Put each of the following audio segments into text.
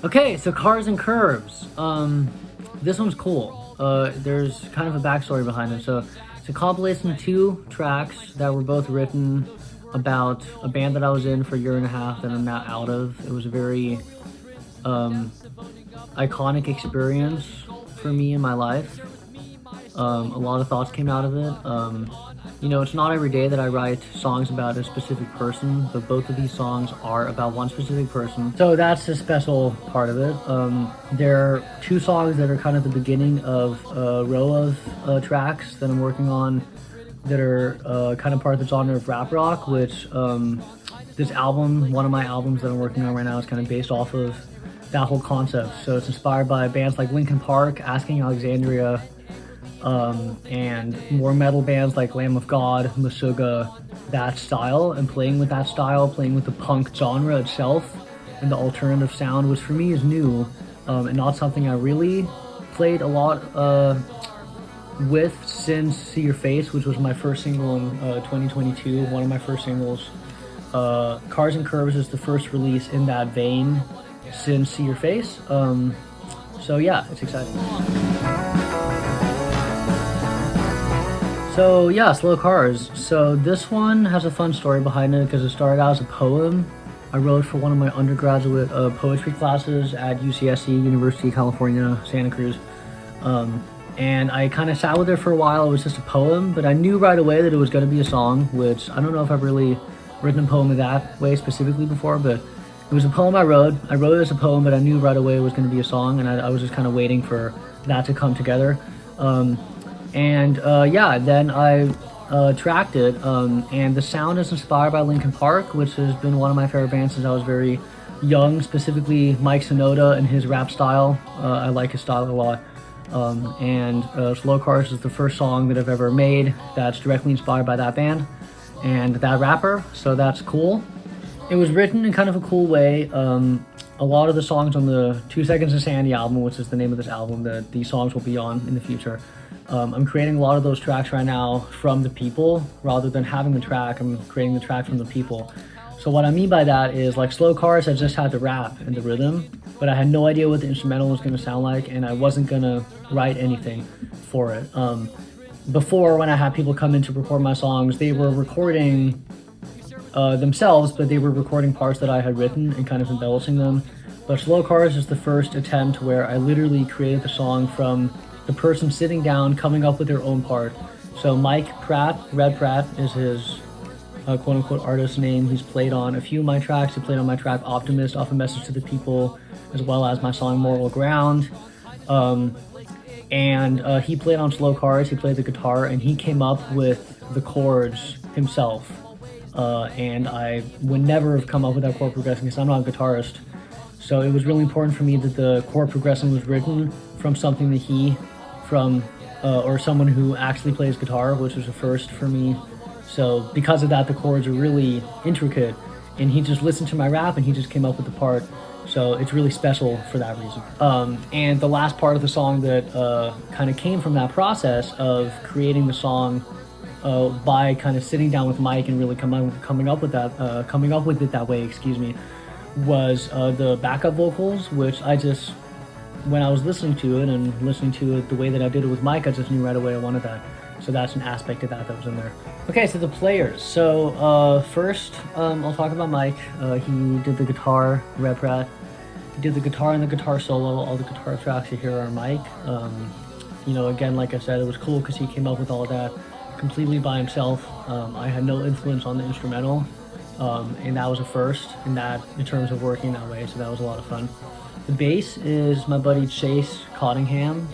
Okay, so Cars and Curves. This one's cool. There's kind of a backstory behind it. So it's a compilation of 2 tracks that were both written about a band that I was in for a year and a half that I'm now out of. It was a very iconic experience for me in my life. A lot of thoughts came out of it. It's not every day that I write songs about a specific person, but both of these songs are about one specific person. So that's the special part of it. There are 2 songs that are kind of the beginning of a row of tracks that I'm working on that are kind of part of the genre of rap rock, which this album, one of my albums that I'm working on right now, is kind of based off of that whole concept. So it's inspired by bands like Linkin Park, Asking Alexandria, and more metal bands like Lamb of God, Masuga, that style, and playing with that style, playing with the punk genre itself and the alternative sound, which for me is new and not something I really played a lot with since See Your Face, which was my first single in 2022, one of my first singles. Cars and Curves is the first release in that vein since See Your Face. So yeah, it's exciting. So yeah, Slow Cars. So this one has a fun story behind it because it started out as a poem I wrote for one of my undergraduate poetry classes at UCSC, University of California, Santa Cruz. And I kind of sat with it for a while. It was just a poem, but I knew right away that it was going to be a song, which I don't know if I've really written a poem in that way specifically before, but it was a poem I wrote. I wrote it as a poem, but I knew right away it was going to be a song, and I was just kind of waiting for that to come together. Then I tracked it, and the sound is inspired by Linkin Park, which has been one of my favorite bands since I was very young, specifically Mike Shinoda and his rap style. I like his style a lot. Slow Cars is the first song that I've ever made that's directly inspired by that band and that rapper, so that's cool. It was written in kind of a cool way. A lot of the songs on the 2 Seconds of Sandy album, which is the name of this album that these songs will be on in the future, I'm creating a lot of those tracks right now from the people. Rather than having the track, I'm creating the track from the people. So what I mean by that is, like Slow Cars, I just had the rap and the rhythm, but I had no idea what the instrumental was going to sound like, and I wasn't going to write anything for it. Before, when I had people come in to record my songs, they were recording themselves, but they were recording parts that I had written and kind of embellishing them. But Slow Cars is the first attempt where I literally created the song from the person sitting down, coming up with their own part. So Mike Pratt, Red Pratt is his quote-unquote artist name. He's played on a few of my tracks. He played on my track Optimist off A Message to the People, as well as my song Moral Ground. He played on Slow Cars. He played the guitar, and he came up with the chords himself. And I would never have come up with that chord progression because I'm not a guitarist. So it was really important for me that the chord progression was written from something that or someone who actually plays guitar, which was a first for me. So because of that, the chords are really intricate, and he just listened to my rap and he just came up with the part. So it's really special for that reason. And the last part of the song that kind of came from that process of creating the song by kind of sitting down with Mike and really coming up with it that way, was the backup vocals, which when I was listening to it and listening to it the way that I did it with Mike, I just knew right away I wanted that. So that's an aspect of that was in there. Okay, so the players. So first, I'll talk about Mike. He did the guitar, Red Pratt. He did the guitar and the guitar solo. All the guitar tracks you hear are Mike. Again, like I said, it was cool because he came up with all of that completely by himself. I had no influence on the instrumental, and that was a first in terms of working that way, so that was a lot of fun. The bass is my buddy Chase Cottingham.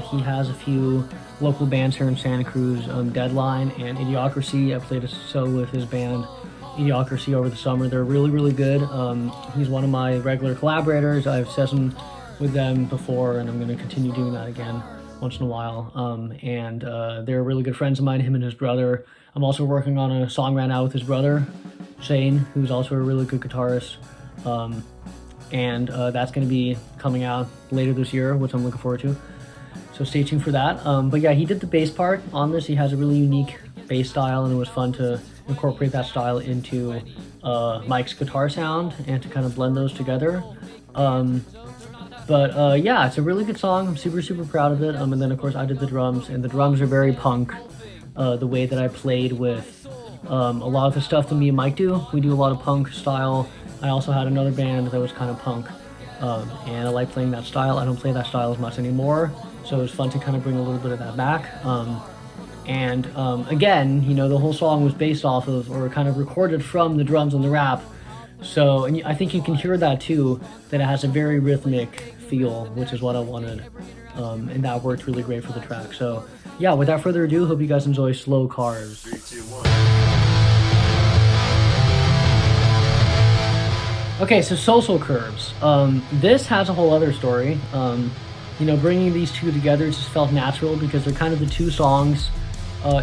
He has a few local bands here in Santa Cruz, Deadline and Idiocracy. I played a show with his band Idiocracy over the summer. They're really, really good. He's one of my regular collaborators. I've sessioned with them before, and I'm going to continue doing that again once in a while. They're really good friends of mine, him and his brother. I'm also working on a song right now with his brother, Shane, who's also a really good guitarist. That's going to be coming out later this year, which I'm looking forward to. So stay tuned for that. He did the bass part on this. He has a really unique bass style, and it was fun to incorporate that style into Mike's guitar sound and to kind of blend those together. But yeah, it's a really good song. I'm super, super proud of it. And then of course I did the drums, and the drums are very punk. The way that I played with a lot of the stuff that me and Mike do. We do a lot of punk style. I also had another band that was kind of punk, and I like playing that style. I don't play that style as much anymore, so it was fun to kind of bring a little bit of that back. And again, you know, the whole song was based off of, or kind of recorded from, the drums and the rap. So, and I think you can hear that too, that it has a very rhythmic feel, which is what I wanted. And that worked really great for the track. So yeah, without further ado, hope you guys enjoy Slow Cars. 3, 2, 1. Okay, so Social Curves. This has a whole other story. You know, bringing these two together just felt natural because they're kind of the two songs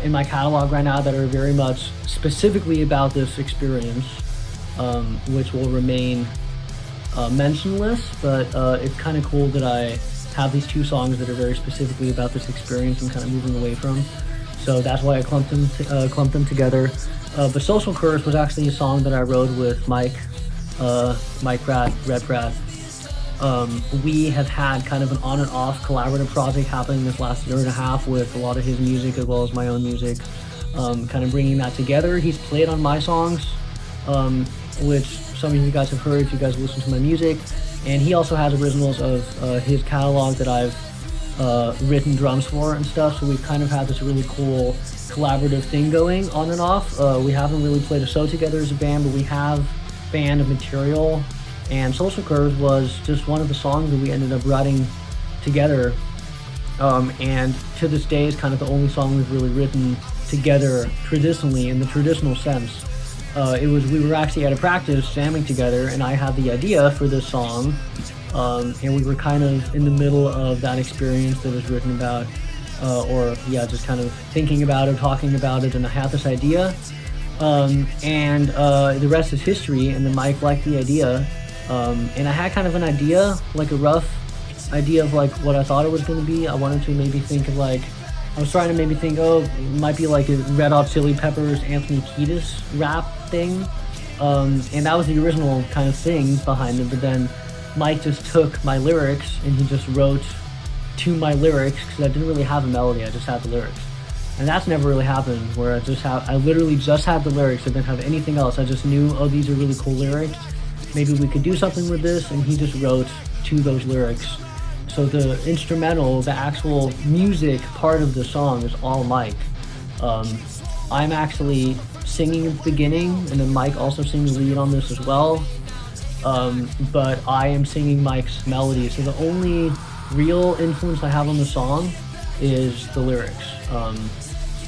in my catalog right now that are very much specifically about this experience, which will remain mentionless, but it's kind of cool that I have these two songs that are very specifically about this experience and kind of moving away from. So that's why I clumped them together. But Social Curves was actually a song that I wrote with Mike Pratt, Red Pratt. We have had kind of an on and off collaborative project happening this last year and a half with a lot of his music as well as my own music, kind of bringing that together. He's played on my songs, which some of you guys have heard if you guys listen to my music, and he also has originals of his catalog that I've written drums for and stuff, so we've kind of had this really cool collaborative thing going on and off. We haven't really played a show together as a band, but we have band material, and Social Curves was just one of the songs that we ended up writing together, and to this day is kind of the only song we've really written together traditionally, in the traditional sense. We were actually at a practice jamming together, and I had the idea for this song, and we were kind of in the middle of that experience that was written about, just kind of thinking about it, talking about it, and I had this idea, and the rest is history. And then Mike liked the idea, and I had kind of an idea, like a rough idea of like what I thought it was going to be. I wanted to maybe think of like, I was trying to maybe think, oh, it might be like a Red Hot Chili Peppers, Anthony Kiedis rap thing, and that was the original kind of thing behind it. But then Mike just took my lyrics and he just wrote to my lyrics, because I didn't really have a melody, I just had the lyrics. And that's never really happened, where I literally just had the lyrics, I didn't have anything else. I just knew, oh, these are really cool lyrics, maybe we could do something with this, and he just wrote to those lyrics. So the instrumental, the actual music part of the song is all Mike. I'm actually singing at the beginning, and then Mike also sings lead on this as well. But I am singing Mike's melody. So the only real influence I have on the song is the lyrics.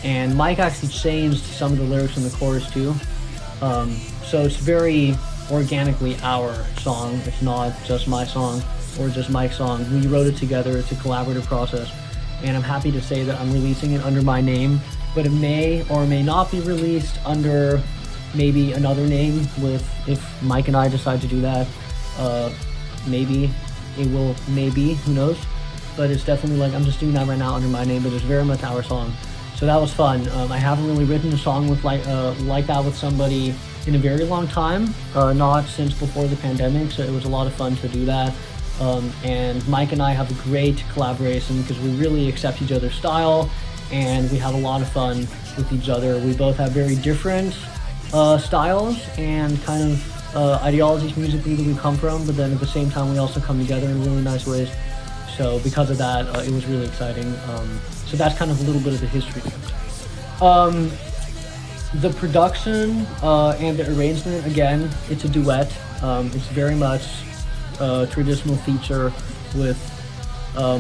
And Mike actually changed some of the lyrics in the chorus too. So it's very organically our song. It's not just my song or just Mike's song. We wrote it together. It's a collaborative process, and I'm happy to say that I'm releasing it under my name, but it may or may not be released under maybe another name. If Mike and I decide to do that, maybe it will, maybe, who knows, but it's definitely like, I'm just doing that right now under my name, but it's very much our song. So that was fun. I haven't really written a song with like that with somebody in a very long time, not since before the pandemic, so it was a lot of fun to do that. And Mike and I have a great collaboration because we really accept each other's style, and we have a lot of fun with each other. We both have very different styles and kind of ideologies musically that we come from, but then at the same time we also come together in really nice ways. So because of that, it was really exciting. So that's kind of a little bit of the history. The production and the arrangement, again, it's a duet. It's very much traditional feature with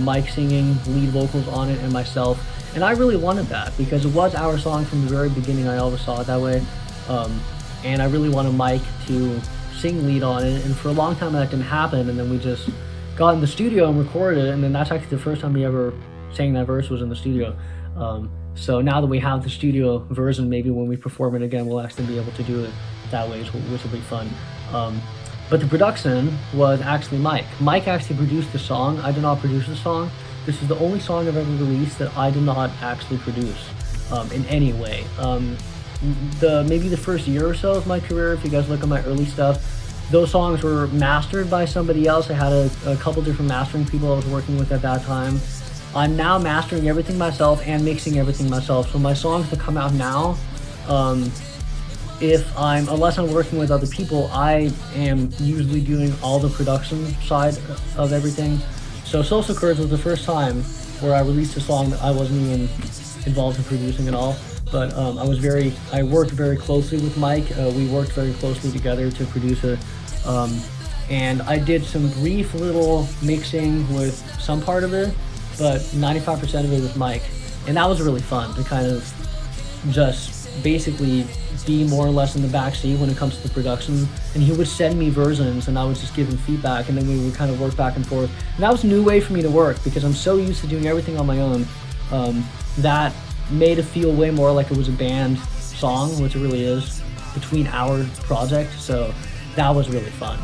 Mike singing lead vocals on it and myself, and I really wanted that because it was our song from the very beginning. I always saw it that way, and I really wanted Mike to sing lead on it, and for a long time that didn't happen, and then we just got in the studio and recorded it, and then that's actually the first time we ever sang that verse was in the studio. So now that we have the studio version, maybe when we perform it again we'll actually be able to do it that way, which will be fun. But the production was actually Mike. Mike actually produced the song. I did not produce the song. This is the only song I've ever released that I did not actually produce in any way. Maybe the first year or so of my career, if you guys look at my early stuff, those songs were mastered by somebody else. I had a couple different mastering people I was working with at that time. I'm now mastering everything myself and mixing everything myself. So my songs that come out now, unless I'm working with other people, I am usually doing all the production side of everything. So Social Curves was the first time where I released a song that I wasn't even involved in producing at all. But I worked very closely with Mike. We worked very closely together to produce it. And I did some brief little mixing with some part of it, but 95% of it was Mike. And that was really fun to kind of just basically be more or less in the backseat when it comes to the production. And he would send me versions and I would just give him feedback, and then we would kind of work back and forth. And that was a new way for me to work because I'm so used to doing everything on my own. That made it feel way more like it was a band song, which it really is, between our project. So that was really fun.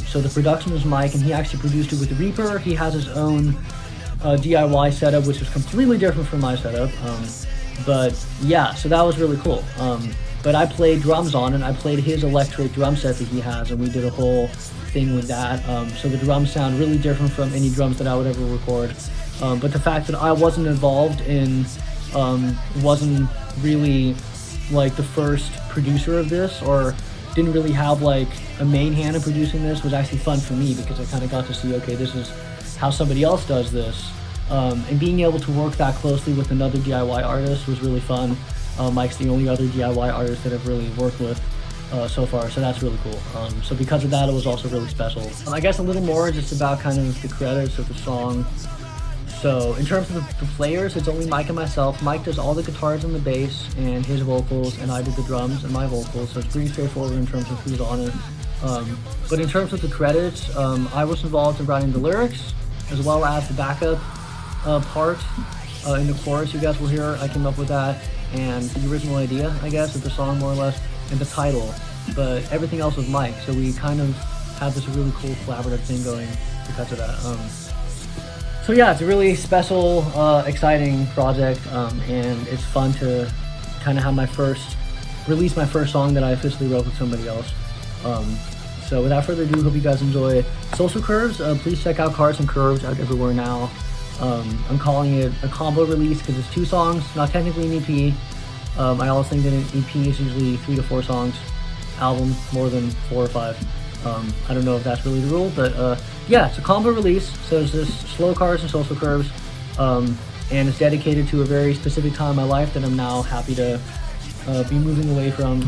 So the production was Mike, and he actually produced it with RicoR. He has his own DIY setup, which is completely different from my setup. But yeah, so that was really cool. But I played drums on it. I played his electric drum set that he has, and we did a whole thing with that. So the drums sound really different from any drums that I would ever record. But the fact that I wasn't involved in, wasn't really like the first producer of this, or didn't really have like a main hand in producing this, was actually fun for me because I kind of got to see, okay, this is how somebody else does this. And being able to work that closely with another DIY artist was really fun. Mike's the only other DIY artist that I've really worked with so far, so that's really cool. So because of that, it was also really special. I guess a little more just about kind of the credits of the song. So in terms of the players, it's only Mike and myself. Mike does all the guitars and the bass and his vocals, and I did the drums and my vocals, so it's pretty straightforward in terms of who's on it. But in terms of the credits, I was involved in writing the lyrics, as well as the backup part in the chorus you guys will hear. I came up with that, and the original idea, I guess, of the song more or less, and the title. But everything else was Mike, so we kind of had this really cool collaborative thing going because of that. So yeah, it's a really special, exciting project, and it's fun to kind of have release my first song that I officially wrote with somebody else. So without further ado, hope you guys enjoy Social Curves. Please check out Cars and Curves out everywhere now. I'm calling it a combo release because it's 2 songs, not technically an EP. I always think that an EP is usually 3 to 4 songs. Album, more than 4 or 5. I don't know if that's really the rule, but yeah, it's a combo release. So it's this Slow Cars and Social Curves, and it's dedicated to a very specific time in my life that I'm now happy to be moving away from.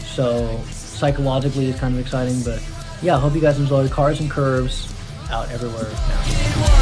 So psychologically, it's kind of exciting, but yeah, I hope you guys enjoy Cars and Curves out everywhere now.